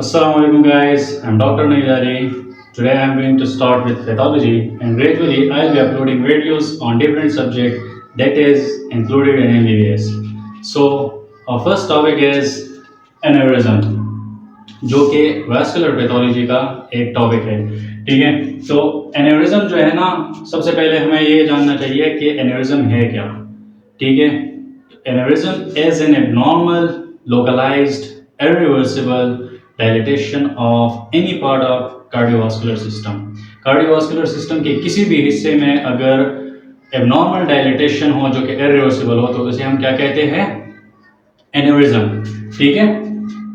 Assalamu alaikum guys, I'm Dr. Naidari. Today I'm going to start with pathology and gradually I'll be uploading videos on different subject that is included in MBBS. So our first topic is aneurysm जो कि vascular pathology का एक topic है। ठीक है, तो aneurysm जो है ना, सबसे पहले हमें ये जानना चाहिए कि एनेरिज्म है क्या। ठीक है, aneurysm is an abnormal localized irreversible dilatation of any part of cardiovascular system। Cardiovascular system के किसी भी हिस्से में अगर एबनॉर्मल डायलिटेशन हो जो कि इरिवर्सिबल हो तो उसे हम क्या कहते हैं, एनेरिज्म। ठीक है,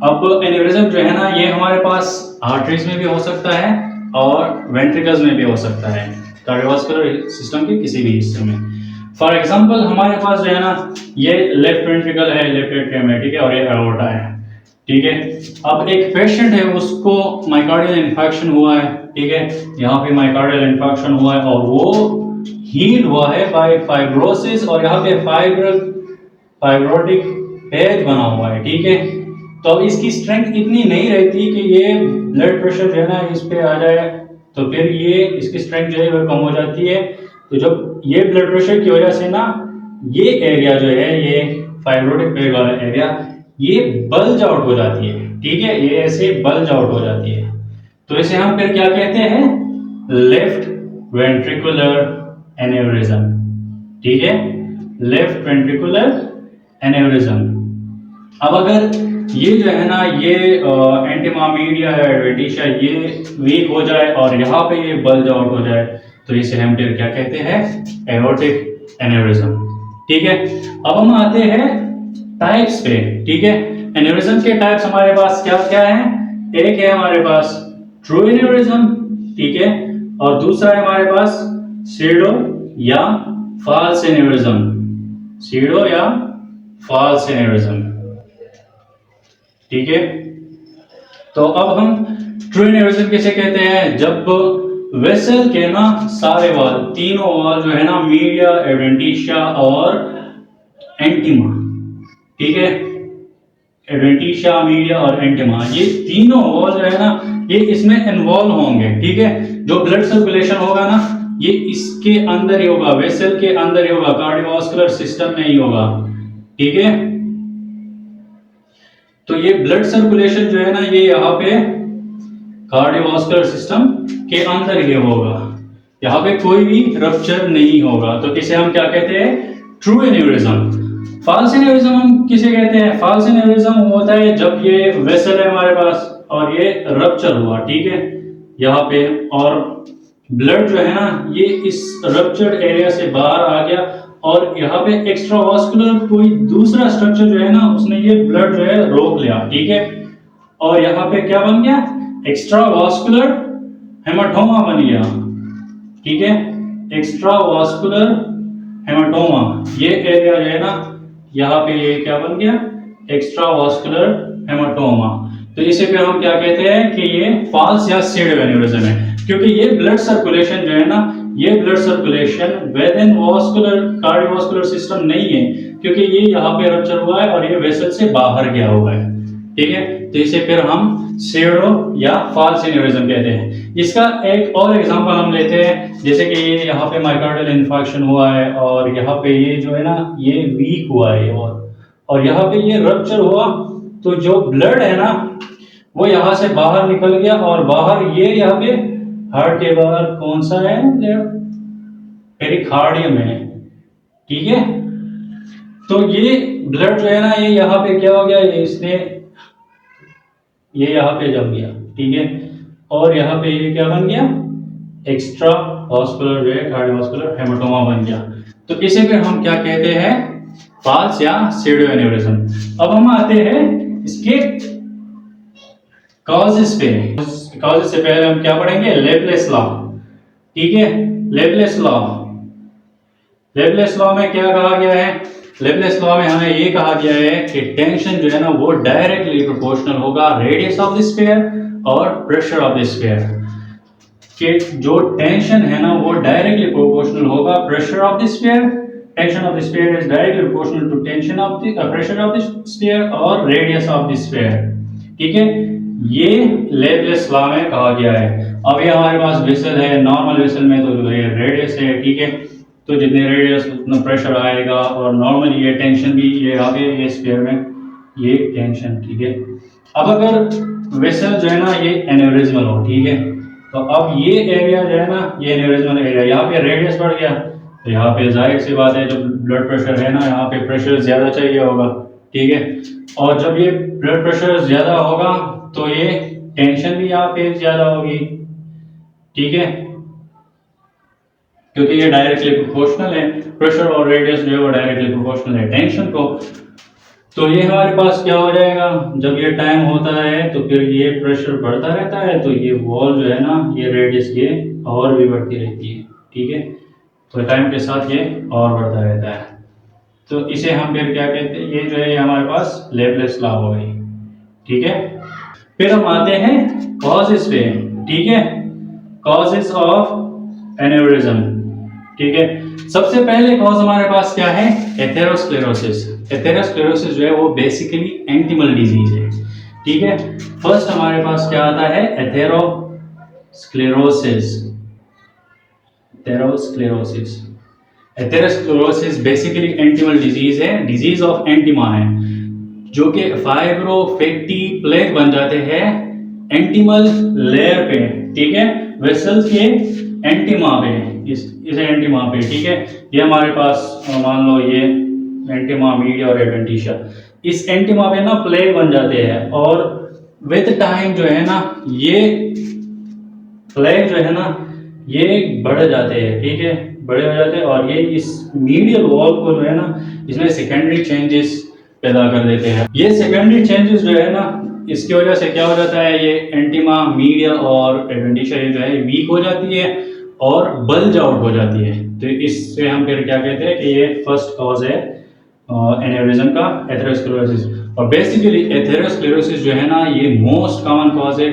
अब एनेरिज्म जो है ना, ये हमारे पास आर्टरीज में भी हो सकता है और वेंट्रिकल्स में भी हो सकता है, कार्डियोवास्कुलर सिस्टम के किसी भी हिस्से में। फॉर एग्जांपल हमारे पास जो है ना, ये लेफ्ट वेंट्रिकल है, लेफ्ट एट्रियम है, ठीक है, और ये एओर्टा है। ठीक है, अब एक पेशेंट है, उसको माइकार्डियल इन्फेक्शन हुआ है। ठीक है, यहाँ पे माइकार्डियल इन्फेक्शन हुआ है और वो हील हुआ है बाय फाइब्रोसिस, और यहाँ पे फाइब्रोटिक पैच बना हुआ है। ठीक है, तो अब इसकी स्ट्रेंथ इतनी नहीं रहती कि ये ब्लड प्रेशर जो है ना इस पे आ जाए, तो फिर ये इसकी स्ट्रेंथ जो है वो कम हो जाती है। तो जब ये ब्लड प्रेशर की वजह से ना ये एरिया जो है, ये फाइब्रोटिक पैच वाला एरिया, ये बल्ज आउट हो जाती है। ठीक है, ये ऐसे बल्ज आउट हो जाती है, तो इसे हम फिर क्या कहते हैं, लेफ्ट वेंट्रिकुलर एनेरिज्म। ठीक है, लेफ्ट वेंट्रिकुलर एनेरिज्म। अब अगर ये जो है ना, ये एंटिमा मीडिया है, एडवेंटिशिया, ये वीक हो जाए और यहाँ पे ये बल्ज आउट हो जाए, तो इसे हम फिर क्या कहते हैं, एओर्टिक एनेरिज्म। ठीक है, अब हम आते हैं टाइप्स पे। ठीक है, एनेरिज्म के टाइप्स हमारे पास क्या क्या हैं। एक है हमारे पास ट्रू एनेरिज्म, ठीक है, और दूसरा है हमारे पास सीडो या फॉल्स एनेरिज्म, सीडो या फॉल्स एनेरिज्म। ठीक है, तो अब हम ट्रू एनेरिज्म किसे कहते हैं, जब वेसल के ना सारे वाल, तीनों वाल जो है ना, मीडिया, एडेंटिशिया और एंटिमा, ठीक है, एडेंटिशिया, मीडिया और एंटिमा, ये तीनों वॉल जो है ना, ये इसमें इन्वॉल्व होंगे। ठीक है, जो ब्लड सर्कुलेशन होगा ना, ये इसके अंदर ही होगा, वेसल के अंदर ही होगा, कार्डियोवास्कुलर सिस्टम में ही होगा। ठीक है, तो ये ब्लड सर्कुलेशन जो है ना, ये यहाँ पे कार्डियोवास्कुलर सिस्टम के अंदर ही होगा, यहाँ पे कोई भी रप्चर नहीं होगा, तो इसे हम क्या कहते हैं, ट्रू एनेरिज्म। फॉल्स एनेरिज्म हम किसे कहते हैं, फॉल्स एनेरिज्म होता है जब ये वेसल है हमारे पास और ये रप्चर हुआ। ठीक है, यहाँ पे, और ब्लड जो है ना, ये इस रप्चर्ड एरिया से बाहर आ गया और यहाँ पे एक्स्ट्रावास्कुलर कोई दूसरा स्ट्रक्चर जो है ना, उसने ये ब्लड जो है रोक लिया। ठीक है, और यहाँ पे क्या बन गया, एक्स्ट्रावास्कुलर हेमाटोमा बन गया। ठीक है, एक्स्ट्रावास्कुलर हेमाटोमा, ये एरिया जो है ना, यहाँ पे ये क्या बन गया, एक्स्ट्रावास्कुलर हेमाटोमा। तो इसे फिर हम क्या कहते हैं कि ये फॉल्स या सीडो एनेरिज्म है, क्योंकि ये ब्लड सर्कुलेशन जो है ना, ये blood circulation with in vascular cardiovascular system नहीं है, क्योंकि ये यहाँ पे रप्चर हुआ है और ये वेसल से बाहर गया हुआ है। ठीक है, तो इसे फिर हम सीडो या फॉल्स एनेरिज्म कहते हैं। इसका एक और एग्जांपल हम लेते हैं, जैसे कि ये यहाँ पे माइकार्डियल इन्फेक्शन हुआ है और यहाँ पे ये जो है ना, ये वीक हुआ है और यहाँ पे ये रप्चर हुआ, तो जो ब्लड है ना, वो यहाँ से बाहर निकल गया और बाहर ये यहाँ पे हार्ट के बाहर कौन सा है, पेरिकार्डियम है। ठीक है, तो ये ब्लड जो है ना, ये यहाँ पे क्या हो गया, ये इसने ये यहाँ पे जम गया। ठीक है, और यहाँ पे ये क्या बन गया, एक्स्ट्रा वास्कुलर जो है कार्डियोवास्कुलर हेमाटोमा बन गया, तो इसे फिर हम क्या कहते हैं, फॉल्स या सीडो एनेरिज्म। अब हम आते हैं इसके कॉजेस पे। कॉजेस से पहले हम क्या पढ़ेंगे, लेप्लेस लॉ। ठीक है, लेप्लेस लॉ, लेप्लेस लॉ में क्या कहा गया है, लेप्लेस लॉ में हमें ये कहा गया है कि टेंशन जो है ना, वो डायरेक्टली प्रोपोर्शनल होगा रेडियस ऑफ द स्फीयर और प्रेशर ऑफ द स्फीयर, कि जो टेंशन है ना, वो डायरेक्टली प्रोपोर्शनल होगा pressure of the sphere. Tension of the sphere is directly proportional to tension of the pressure of the sphere और radius of the sphere. ठीक है, ये लेबलेस लॉ में कहा गया है। अब ये हमारे पास वेसल है, नॉर्मल वेसल में तो जो ये रेडियस है, ठीक है, तो जितने रेडियस उतना प्रेशर आएगा, और नॉर्मल ये टेंशन भी ये आगे ये स्फीयर में ये टेंशन, ठीक है। अब अगर वेसल जो है ना ये एनेवरिज्मल हो, ठीक है, तो अब ये एरिया जो है ना ये एनेवरिज्मल एरिया, यहाँ पे रेडियस बढ़ गया, तो यहाँ पे जाहिर सी बात है जो ब्लड प्रेशर है ना यहाँ पे प्रेशर ज्यादा चाहिए होगा, ठीक है। और जब ये ब्लड प्रेशर ज्यादा होगा तो ये टेंशन भी यहाँ पे ज्यादा होगी, ठीक है, क्योंकि ये डायरेक्टली प्रोपोर्शनल है, प्रेशर और रेडियस जो है वो डायरेक्टली प्रोपोर्शनल है टेंशन को। तो ये हमारे पास क्या हो जाएगा, जब ये टाइम होता है तो फिर ये प्रेशर बढ़ता रहता है, तो ये वॉल जो है ना ये रेडियस ये और भी बढ़ती रहती है, ठीक है, तो टाइम के साथ ये और बढ़ता रहता है। तो इसे हम फिर क्या कहते हैं, ये जो है हमारे पास लेबलेस लॉ हो गई, ठीक है। फिर हम आते हैं कॉजेस पे, ठीक है, कॉजेस ऑफ एनेवरिज्म, ठीक है। सबसे पहले कॉज हमारे पास क्या है, एथेरोस्क्लेरोसिस। एथेरोस्क्लेरोसिस जो है वो बेसिकली एंटिमल डिजीज है, ठीक है। फर्स्ट हमारे पास क्या आता है, atherosclerosis. Atherosclerosis, atherosclerosis basically intimal disease है, डिजीज ऑफ एंटिमा है, जो कि फाइब्रोफैटी प्लेग बन जाते हैं एंटिमल लेयर पे, ठीक है, वेसल्स के एंटिमा पे, इसे एंटिमा पे, ठीक है। ये हमारे पास मान लो ये एंटिमा मीडिया और एडेंटिशिया, इस एंटिमा पे ना प्लेग बन जाते हैं, और विद टाइम जो है ना ये प्लेग जो है ना ये बढ़ जाते हैं, ठीक है, बड़े हो जाते हैं, और ये इस मीडियल वॉल को जो है ना इसमें सेकेंडरी चेंजेस पैदा कर देते हैं। ये सेकेंडरी चेंजेस जो है ना इसकी वजह से क्या हो जाता है, ये एंटिमा मीडिया और एडेंटिशिया जो है वीक हो जाती है और बल्ज आउट हो जाती है। तो इससे हम फिर क्या कहते हैं कि ये फर्स्ट कॉज है एनेवरिज्म का, एथेरोस्क्लेरोसिस। और बेसिकली एथेरोस्क्लेरोसिस जो है ना ये मोस्ट कॉमन कॉज है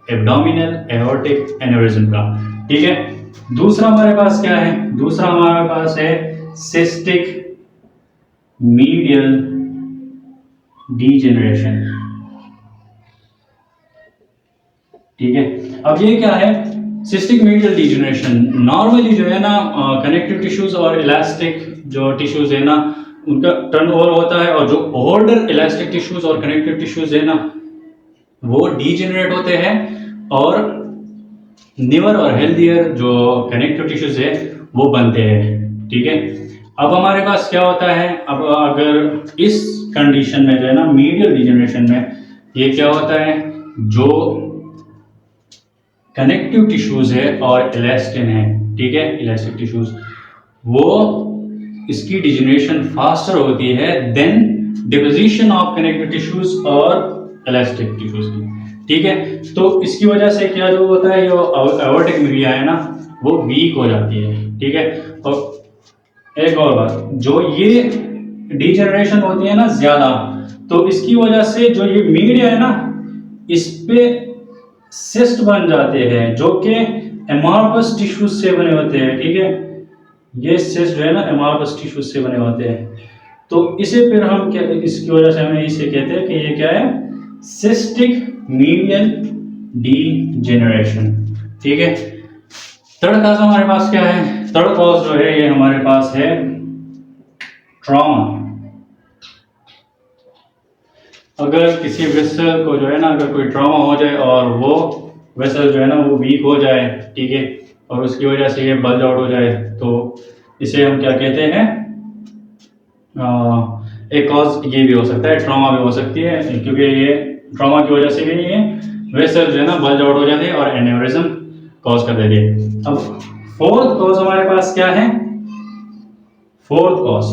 एब्डोमिनल एओर्टिक एनेवरिज्म का, ठीक है। दूसरा हमारे पास क्या है, दूसरा हमारे पास है सिस्टिक मीडियल डीजेनरेशन, ठीक है। अब ये क्या है, सिस्टिक मीडियल डीजेनरेशन, नॉर्मली जो है ना कनेक्टिव टिश्यूज और इलास्टिक जो टिश्यूज है ना उनका टर्नओवर होता है, और जो ओल्डर इलास्टिक टिश्यूज और कनेक्टिव टिश्यूज है ना वो डीजेनरेट होते हैं, और न्यूअर और हेल्दियर जो कनेक्टिव टिश्यूज है वो बनते हैं, ठीक है। अब हमारे पास क्या होता है, अब अगर इस कंडीशन में जो है ना मीडियल डीजेनरेशन में ये क्या होता है, जो कनेक्टिव टिश्यूज है और इलास्टिन है, ठीक है, इलास्टिक टिश्यूज, वो इसकी डिजेनरेशन फास्टर होती है than deposition of connective tissues और इलास्टिक टिश्यूज की, ठीक है। तो इसकी वजह से क्या जो होता है, जो एओर्टिक मीडिया है ना वो वीक हो जाती है, ठीक है। और एक और बात, जो ये डिजेनरेशन होती है ना ज्यादा, तो इसकी वजह से जो ये मीडिया है ना इस पे सिस्ट बन जाते हैं, जो कि एमार्बस टिश्यूज से बने होते हैं, ठीक है। ये सिस्ट जो है ना एमार्बस टिश्यूज से बने होते हैं, तो इसे फिर हम क्या, इसकी वजह से हमें इसे कहते हैं कि ये क्या है, सिस्टिक मीडियल डीजेनरेशन, ठीक है। थर्ड कॉज हमारे पास क्या है, थर्ड कॉज जो है ये हमारे पास है ट्रॉमा। अगर किसी वेसल को जो है ना अगर कोई ट्रॉमा हो जाए और वो वेसल जो है ना वो वीक हो जाए, ठीक है, और उसकी वजह से ये बल्ज आउट हो जाए, तो इसे हम क्या कहते हैं, एक कॉज ये भी हो सकता है, ट्रॉमा भी हो सकती है, क्योंकि ये ट्रॉमा की वजह से भी ये वेसल जो है ना बल्ज आउट हो जाते हैं और एनेवरिज्म कॉज कर देती है। अब फोर्थ कॉज हमारे पास क्या है, फोर्थ कॉज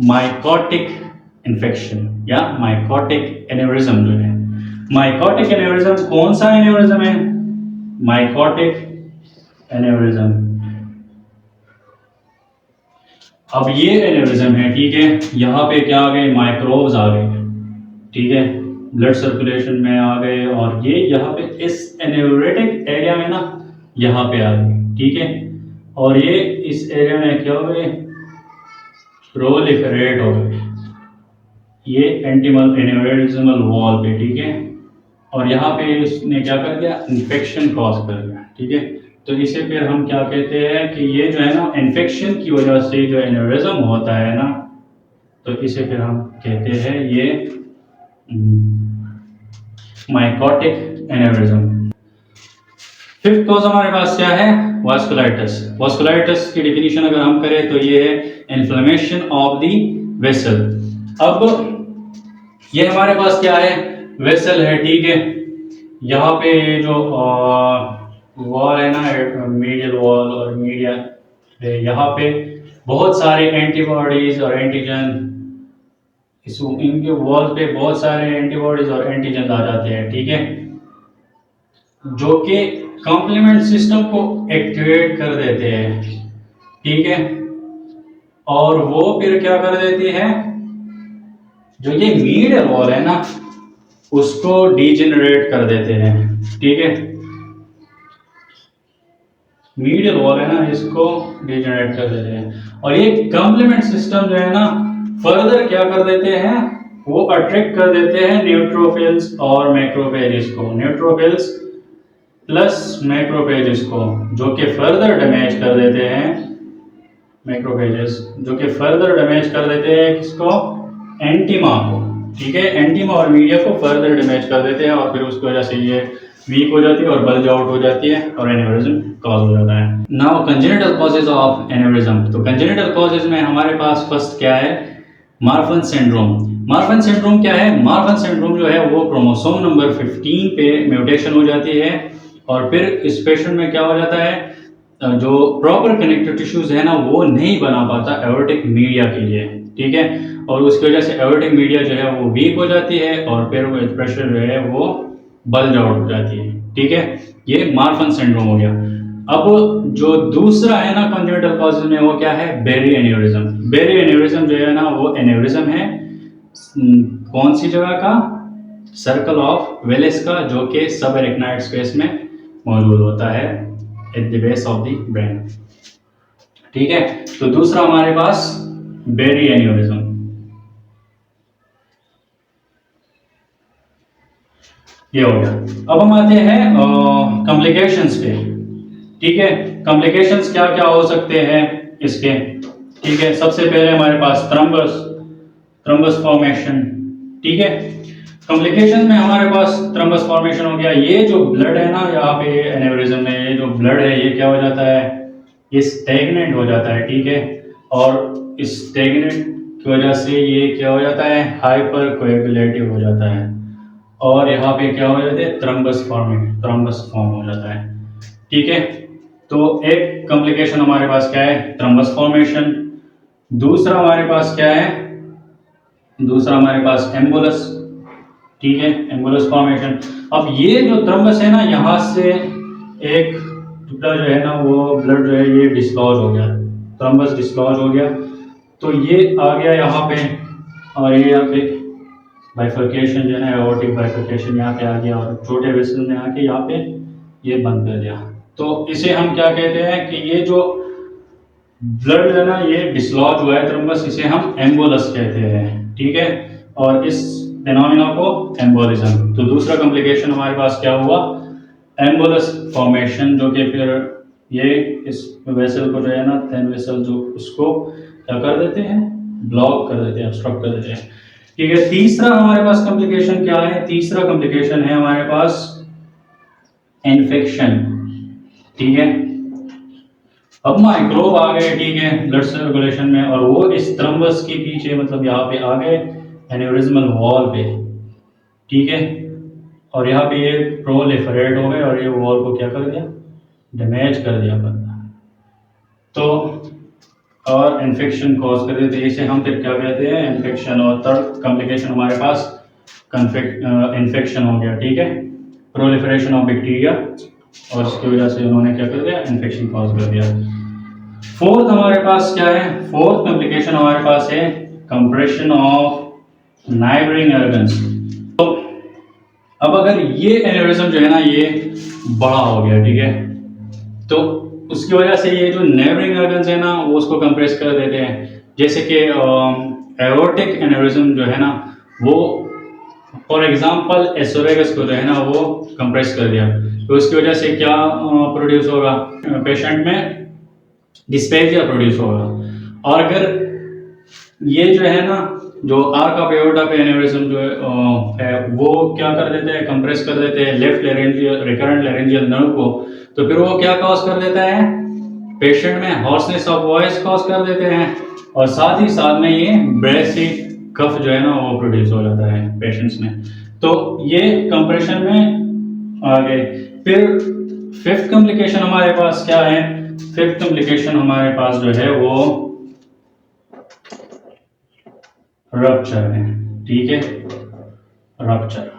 माइकोटिक इन्फेक्शन या माइकोटिक एनेवरिज्म जो है। माइकोटिक एनेवरिज्म कौन सा एनेवरिज्म है, माइकोटिक एनेवरिज्म, अब ये एनेवरिज्म है, ठीक है, यहाँ पे क्या आ गए, माइक्रोब्स आ गए, ठीक है, ब्लड सर्कुलेशन में आ गए, और ये यहाँ पे इस एनेवरेटिक एरिया में ना यहाँ पे आ गए, ठीक है, और ये इस एरिया में क्या हो गए, प्रोलिफरेट हो गए, ये एंटीमल एनेवरिज्मल वॉल पे, ठीक है, और यहाँ पे इसने क्या कर दिया, इन्फेक्शन कॉज कर दिया। ठीक है, तो इसे फिर हम क्या कहते हैं कि ये जो है ना इन्फेक्शन की वजह से जो एनेउरिज्म होता है ना, तो इसे फिर हम कहते हैं ये माइकोटिक एनेउरिज्म। फिफ्थ कॉज हमारे पास क्या है, वास्कुलाइटिस। वास्कुलाइटिस की डिफिनीशन अगर हम करें तो ये है इन्फ्लेमेशन ऑफ द वेसल। अब ये हमारे पास क्या है, वेसल है। ठीक है, यहाँ पे जो वॉल है ना, मीडियल वॉल और मीडिया, यहाँ पे बहुत सारे एंटीबॉडीज और एंटीजन, इस इनके वॉल पे बहुत सारे एंटीबॉडीज और एंटीजन आ जाते हैं। ठीक है, जो कि कॉम्प्लीमेंट सिस्टम को एक्टिवेट कर देते हैं। ठीक है, और वो फिर क्या कर देती है, जो ये मीडियल वॉल है ना उसको डिजेनरेट कर देते हैं। ठीक है, मीडियल वॉल है ना इसको डिजेनरेट कर देते हैं, और ये कॉम्प्लीमेंट सिस्टम जो है ना फर्दर क्या कर देते हैं, वो अट्रैक्ट कर देते हैं न्यूट्रोफिल्स और मैक्रोफेजेस को, न्यूट्रोफिल्स प्लस मैक्रोफेजेस को, जो कि फर्दर डैमेज कर देते हैं, मैक्रोफेजेस जो कि फर्दर डैमेज कर देते हैं किसको, एंटीमा को। ठीक है, एंटीमा और मीडिया को फर्दर डैमेज कर देते हैं, और फिर उसकी वजह से ये वीक हो जाती है और बल्ज आउट हो जाती है और एनेउरिज्म कॉज हो जाता है। Now congenital causes of aneurysm. तो कंजेनिटल कॉजेज में हमारे पास फर्स्ट क्या है, मार्फन सिंड्रोम। मार्फन सिंड्रोम क्या है, मार्फन सिंड्रोम जो है वो क्रोमोसोम नंबर 15 पे म्यूटेशन हो जाती है, और फिर इस पेशेंट में क्या हो जाता है, जो प्रॉपर कनेक्टिव टिश्यूज है ना वो नहीं बना पाता एओर्टिक मीडिया के लिए। ठीक है, और उसकी वजह से एओर्टिक मीडिया जो है वो वीक हो जाती है, और फिर वो प्रेशर जो है वो बल्ज आउट हो जाती है। ठीक है, ये मार्फन सिंड्रोम हो गया। अब जो दूसरा है ना कंजेनिटल कॉजेज में, वो क्या है, बेरी एन्यूरिज्म। बेरी एन्यूरिज्म जो है ना वो एन्यूरिज्म है कौन सी जगह का, सर्कल ऑफ वेलेस का, जो कि सब एरिकनाइड स्पेस में मौजूद होता है at the base of the brain. ठीक है, तो दूसरा हमारे पास बेरी एन्यूरिज्म। ये हो गया। अब हम आते हैं कॉम्प्लिकेशंस पे। ठीक है, कॉम्प्लिकेशंस क्या क्या हो सकते हैं इसके। ठीक है, सबसे पहले हमारे पास थ्रम्बस फॉर्मेशन। ठीक है, कॉम्प्लिकेशन में हमारे पास थ्रम्बस फॉर्मेशन हो गया। ये जो ब्लड है ना यहाँ पे एनेवरिज्म में, ये जो ब्लड है ये क्या हो जाता है, ये स्टेगनेंट हो जाता है। ठीक है, और इस स्टेगनेंट की वजह से ये क्या हो जाता है, हाइपर कोएगुलेटिव हो जाता है, और यहाँ पे क्या हो जाता है, थ्रम्बस फॉर्म हो जाता है। ठीक है, तो एक कॉम्प्लिकेशन हमारे पास क्या है, थ्रम्बस फॉर्मेशन। दूसरा हमारे पास क्या है, दूसरा हमारे पास एम्बुलस। ठीक है, एम्बुलस फॉर्मेशन। अब ये जो थ्रम्बस है ना, यहाँ से एक टुकड़ा जो है ना वो ब्लड जो है ये डिस्लॉज हो गया, थ्रम्बस डिस्लॉज हो गया, तो ये आ गया यहाँ पे, और ये यहाँ पे बाइफर्केशन जो है ना, एओर्टिक बाइफर्केशन यहाँ पे आ गया, और छोटे वेसल में आके यहाँ पे ये बंद कर दिया। तो इसे हम क्या कहते हैं कि ये जो ब्लड है ना ये डिसलॉज हुआ है थ्रम्बस, इसे हम एम्बोलस कहते हैं। ठीक है, और इस फेनोमेना को एम्बोलिज्म। तो दूसरा कॉम्प्लिकेशन हमारे पास क्या हुआ, एम्बोलस फॉर्मेशन, जो कि फिर ये इस वेसल को जो है ना, थिन वेसल जो, उसको क्या कर देते हैं, ब्लॉक कर देते हैं, ऑब्स्ट्रक्ट कर देते हैं। ठीक है, तीसरा हमारे पास कॉम्प्लिकेशन क्या है, तीसरा कॉम्प्लिकेशन है हमारे पास इन्फेक्शन। ठीक है, अब माइक्रोब आ गए, ठीक है, ब्लड सर्कुलेशन में, और वो इस थ्रम्बस के पीछे मतलब यहाँ पे आ गए एन्यूरिज्मल वॉल पे। ठीक है, और यहाँ पे ये प्रोलिफरेट हो गए और ये वॉल को क्या कर दिया, डैमेज कर दिया बंदा, तो और इन्फेक्शन कॉज कर देते हैं। इसे हम फिर क्या कहते हैं, इन्फेक्शन। और थर्ड कॉम्प्लिकेशन हमारे पास इन्फेक्शन हो गया। ठीक है, प्रोलिफरेशन ऑफ बैक्टीरिया, और इसकी वजह से उन्होंने क्या कर दिया, इन्फेक्शन कॉज कर दिया। फोर्थ हमारे पास क्या है, फोर्थ कॉम्प्लिकेशन हमारे पास है कंप्रेशन ऑफ नाइबरिंग ऑर्गन्स। तो अब अगर ये एन्यूरिज्म जो है ना ये बड़ा हो गया, ठीक है, तो उसकी वजह से ये जो नेबरिंग ऑर्गन्स है ना वो उसको कंप्रेस कर देते हैं। जैसे कि एओर्टिक एन्यूरिज्म जो है ना वो फॉर एग्जाम्पल एसोरेगस को जो है ना वो कंप्रेस कर दिया, तो इसकी वजह से क्या प्रोड्यूस होगा पेशेंट में, डिस्पेजिया प्रोड्यूस होगा। और अगर ये जो है ना जो आर्क ऑफ एओर्टा पे एनेवरिज्म जो है वो क्या कर देते हैं, कंप्रेस कर देते हैं left laryngeal recurrent laryngeal nerve को, तो फिर वो क्या कॉज कर देता है, पेशेंट में हॉर्सनेस ऑफ वॉइस कॉज कर देते हैं, और साथ ही साथ में ये ब्रेसिक कफ जो है ना वो प्रोड्यूस हो जाता है पेशेंट्स में। तो ये कंप्रेशन में आ गए। फिर फिफ्थ कॉम्प्लिकेशन हमारे पास क्या है, फिफ्थ कॉम्प्लिकेशन हमारे पास जो है वो रप्चर है, ठीक है, रप्चर।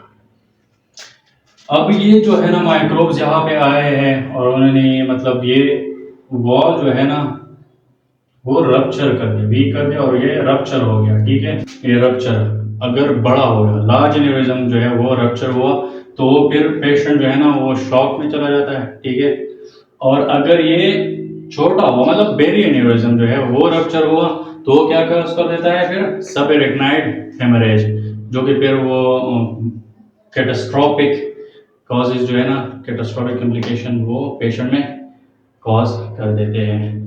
अब ये जो है ना माइक्रोब्स यहाँ पे आए हैं और उन्होंने मतलब ये वॉल जो है ना वो रप्चर कर दिया, वीक कर दिया, और ये रप्चर हो गया, ठीक है। ये रप्चर अगर बड़ा हो गया, लार्ज एन्यूरिज्म जो है वो रप्चर हुआ, तो फिर पेशेंट जो है ना वो शॉक में चला जाता है, ठीक है। और अगर ये छोटा हुआ मतलब बेरी एन्यूरिज्म जो है वो रप्चर हुआ, तो वो क्या कर देता है फिर सबएरेक्नाइड हेमरेज, जो कि फिर वो कैटास्ट्रोफिक कॉजेज जो है ना, कैटास्ट्रोफिक कॉम्प्लिकेशन वो पेशेंट में कॉज कर देते हैं।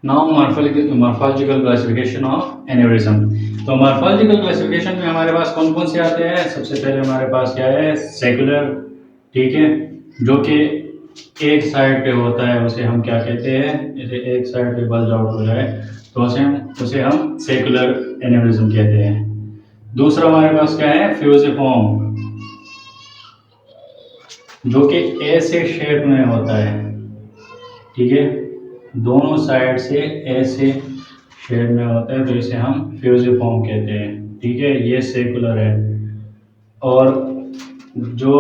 Now morphological classification of aneurysm. तो मॉर्फोलॉजिकल क्लासिफिकेशन में हमारे पास कौन कौन से आते हैं, सबसे पहले हमारे पास क्या है, सेकुलर, ठीक है, जो कि एक साइड पे होता है, उसे हम क्या कहते हैं, जैसे एक साइड पे बल्ज आउट हो जाए तो उसे हम सेकुलर एन्यूरिज्म कहते हैं। दूसरा हमारे पास क्या है, फ्यूजिफॉर्म, जो कि ऐसे शेप में होता है, ठीक है, दोनों साइड से ऐसे शेप में होता है, तो इसे हम फ्यूजिफॉर्म कहते हैं, ठीक है, ये सेकुलर है। और जो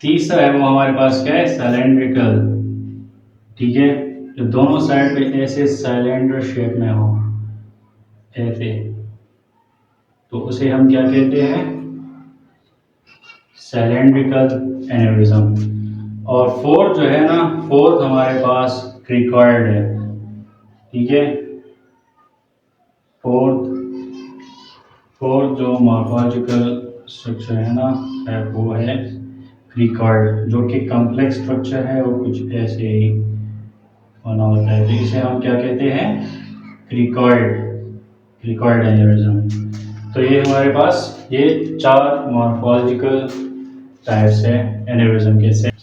तीसरा है वो हमारे पास क्या है, सिलेंड्रिकल, ठीक है, जो दोनों साइड पे ऐसे सिलेंडर शेप में हो, ऐसे, तो उसे हम क्या कहते हैं, सिलेंड्रिकल एन्यूरिज्म। और फोर्थ जो है ना, फोर्थ हमारे पास क्रिकॉइड है, ठीक है। फोर्थ फोर्थ जो मॉर्फोलॉजिकल स्ट्रक्चर है ना है वो है क्रिकॉइड, जो कि कॉम्प्लेक्स स्ट्रक्चर है, वो कुछ ऐसे ही बना होता है, तो इसे हम क्या कहते हैं, क्रिकॉइड, क्रिकॉइड एन्यूरिज्म। तो ये हमारे पास ये चार मॉर्फोलॉजिकल टाइप्स है एन्यूरिज्म के से।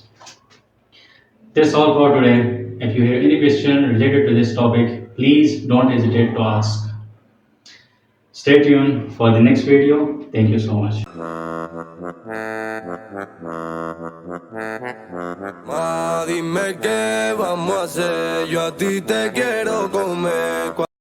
That's all for today. If you have any question related to this topic, please don't hesitate to ask. Stay tuned for the next video. Thank you so much. Ma dime qué vamos a hacer, yo a ti te quiero comer.